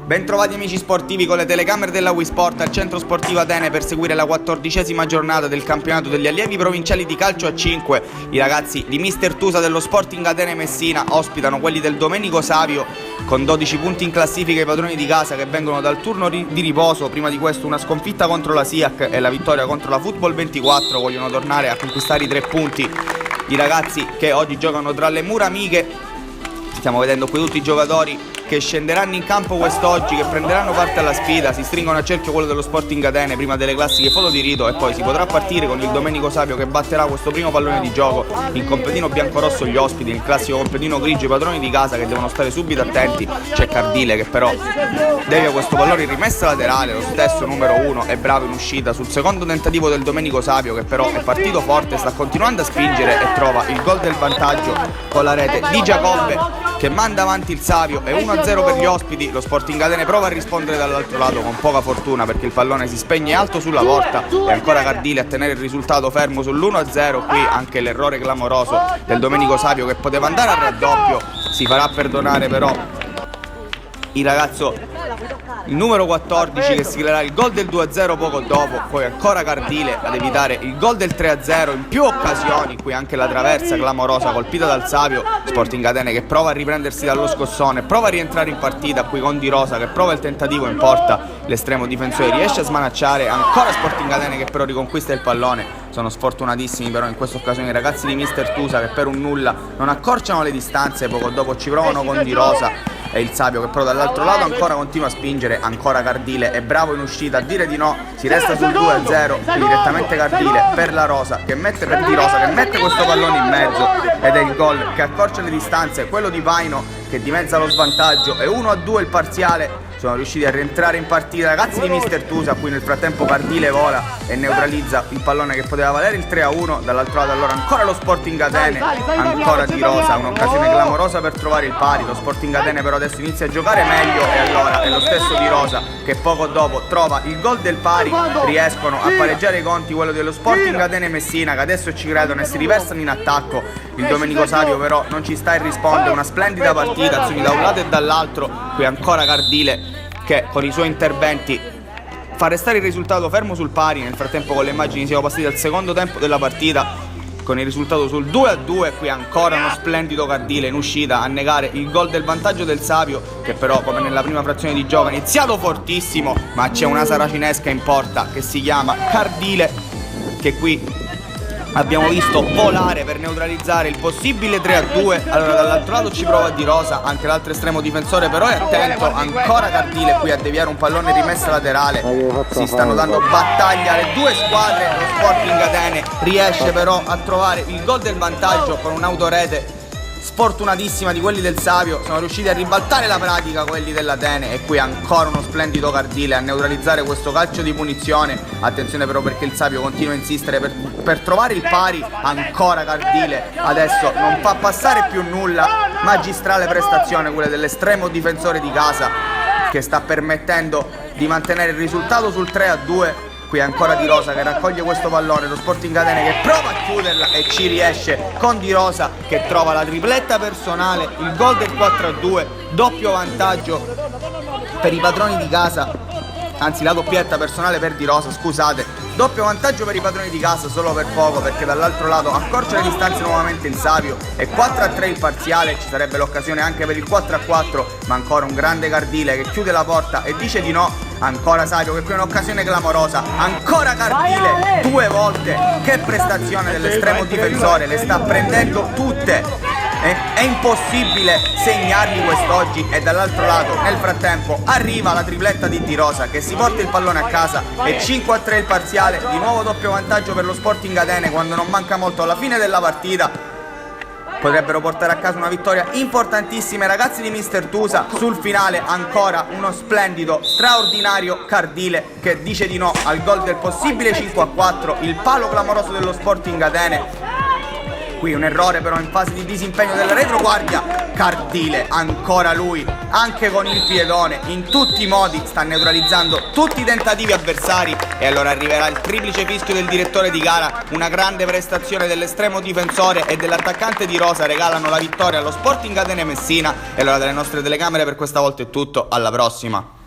Bentrovati amici sportivi con le telecamere della Wisport al centro sportivo Atene per seguire la 14ª giornata del campionato degli allievi provinciali di calcio a 5. I ragazzi di Mister Tusa dello Sporting Atene Messina ospitano quelli del Domenico Savio con 12 punti in classifica, i padroni di casa che vengono dal turno di riposo. Prima di questo una sconfitta contro la SIAC e la vittoria contro la Football 24, vogliono tornare a conquistare i 3 punti. I ragazzi che oggi giocano tra le mura amiche, stiamo vedendo qui tutti i giocatori che scenderanno in campo quest'oggi, che prenderanno parte alla sfida, si stringono a cerchio quello dello Sporting Atene prima delle classiche foto di rito e poi si potrà partire con il Domenico Savio che batterà questo primo pallone di gioco. In completino bianco-rosso gli ospiti, nel classico completino grigio i padroni di casa che devono stare subito attenti. C'è Cardile che però devia questo pallone in rimessa laterale, lo stesso numero 1 è bravo in uscita sul secondo tentativo del Domenico Savio che però è partito forte, sta continuando a spingere e trova il gol del vantaggio con la rete di Giacobbe che manda avanti il Savio. È 1-0 per gli ospiti. Lo Sporting Atene prova a rispondere dall'altro lato con poca fortuna perché il pallone si spegne alto sulla porta e ancora Cardile a tenere il risultato fermo sull'1-0. Qui anche l'errore clamoroso del Domenico Savio che poteva andare al raddoppio, si farà perdonare però il ragazzo, il numero 14, che siglerà il gol del 2-0 poco dopo. Poi ancora Cardile ad evitare il gol del 3-0 in più occasioni. Qui anche la traversa clamorosa colpita dal Savio. Sporting Atene che prova a riprendersi dallo scossone, prova a rientrare in partita qui con Di Rosa che prova il tentativo in porta, l'estremo difensore riesce a smanacciare, ancora Sporting Atene che però riconquista il pallone. Sono sfortunatissimi però in questa occasione i ragazzi di Mister Tusa che per un nulla non accorciano le distanze, poco dopo ci provano con Di Rosa e il Savio che però dall'altro lato ancora continua a spingere. Ancora Cardile è bravo in uscita a dire di no, si resta sul 2-0, qui direttamente Cardile per la Rosa che mette per Di Rosa che mette questo pallone in mezzo ed è il gol che accorcia le distanze, quello di Vaino che dimezza lo svantaggio. È 1-2 il parziale, sono riusciti a rientrare in partita ragazzi di Mister Tusa. Qui nel frattempo Cardile vola e neutralizza il pallone che poteva valere il 3-1. Dall'altro lato allora ancora lo Sporting Atene, ancora Di Rosa, un'occasione clamorosa per trovare il pari. Lo Sporting Atene però adesso inizia a giocare meglio e allora è lo stesso Di Rosa che poco dopo trova il gol del pari. Riescono a pareggiare i conti quello dello Sporting Atene Messina che adesso ci credono e si riversano in attacco. Il Domenico Savio però non ci sta e risponde, una splendida partita, azioni da un lato e dall'altro. Qui ancora Cardile che con i suoi interventi fa restare il risultato fermo sul pari. Nel frattempo con le immagini siamo passati al secondo tempo della partita con il risultato sul 2-2. Qui ancora uno splendido Cardile in uscita a negare il gol del vantaggio del Savio che però come nella prima frazione di gioco ha iniziato fortissimo, ma c'è una saracinesca in porta che si chiama Cardile che qui abbiamo visto volare per neutralizzare il possibile 3-2. Allora dall'altro lato ci prova Di Rosa, anche l'altro estremo difensore però è attento. Ancora Cardile qui a deviare un pallone in rimessa laterale, si stanno dando battaglia le due squadre. Lo Sporting Atene riesce però a trovare il gol del vantaggio con un'autorete sfortunatissima di quelli del Savio. Sono riusciti a ribaltare la pratica quelli dell'Atene e qui ancora uno splendido Cardile a neutralizzare questo calcio di punizione. Attenzione però perché il Savio continua a insistere per trovare il pari. Ancora Cardile adesso non fa passare più nulla, magistrale prestazione quella dell'estremo difensore di casa che sta permettendo di mantenere il risultato sul 3-2. Qui ancora Di Rosa che raccoglie questo pallone, lo Sporting Atene che prova a chiuderla e ci riesce con Di Rosa che trova la tripletta personale, il gol del 4-2, doppio vantaggio per i padroni di casa, anzi la doppietta personale per Di Rosa, scusate, doppio vantaggio per i padroni di casa solo per poco perché dall'altro lato accorcia le distanze nuovamente il Savio. È 4-3 il parziale, ci sarebbe l'occasione anche per il 4-4 ma ancora un grande Cardile che chiude la porta e dice di no. Ancora Savio che qui è un'occasione clamorosa, ancora Cardile due volte, che prestazione dell'estremo difensore, le sta prendendo tutte, è impossibile segnarli quest'oggi. E dall'altro lato nel frattempo arriva la tripletta di Di Rosa che si porta il pallone a casa e 5-3 il parziale, di nuovo doppio vantaggio per lo Sporting Atene quando non manca molto alla fine della partita. Potrebbero portare a casa una vittoria importantissima i ragazzi di Mister Tusa. Sul finale ancora uno splendido, straordinario Cardile che dice di no al gol del possibile 5-4, il palo clamoroso dello Sporting Atene. Qui un errore però in fase di disimpegno della retroguardia. Cardile, ancora lui, anche con il piedone, in tutti i modi sta neutralizzando tutti i tentativi avversari. E allora arriverà il triplice fischio del direttore di gara. Una grande prestazione dell'estremo difensore e dell'attaccante Di Rosa regalano la vittoria allo Sporting Atene Messina. E allora dalle nostre telecamere per questa volta è tutto, alla prossima.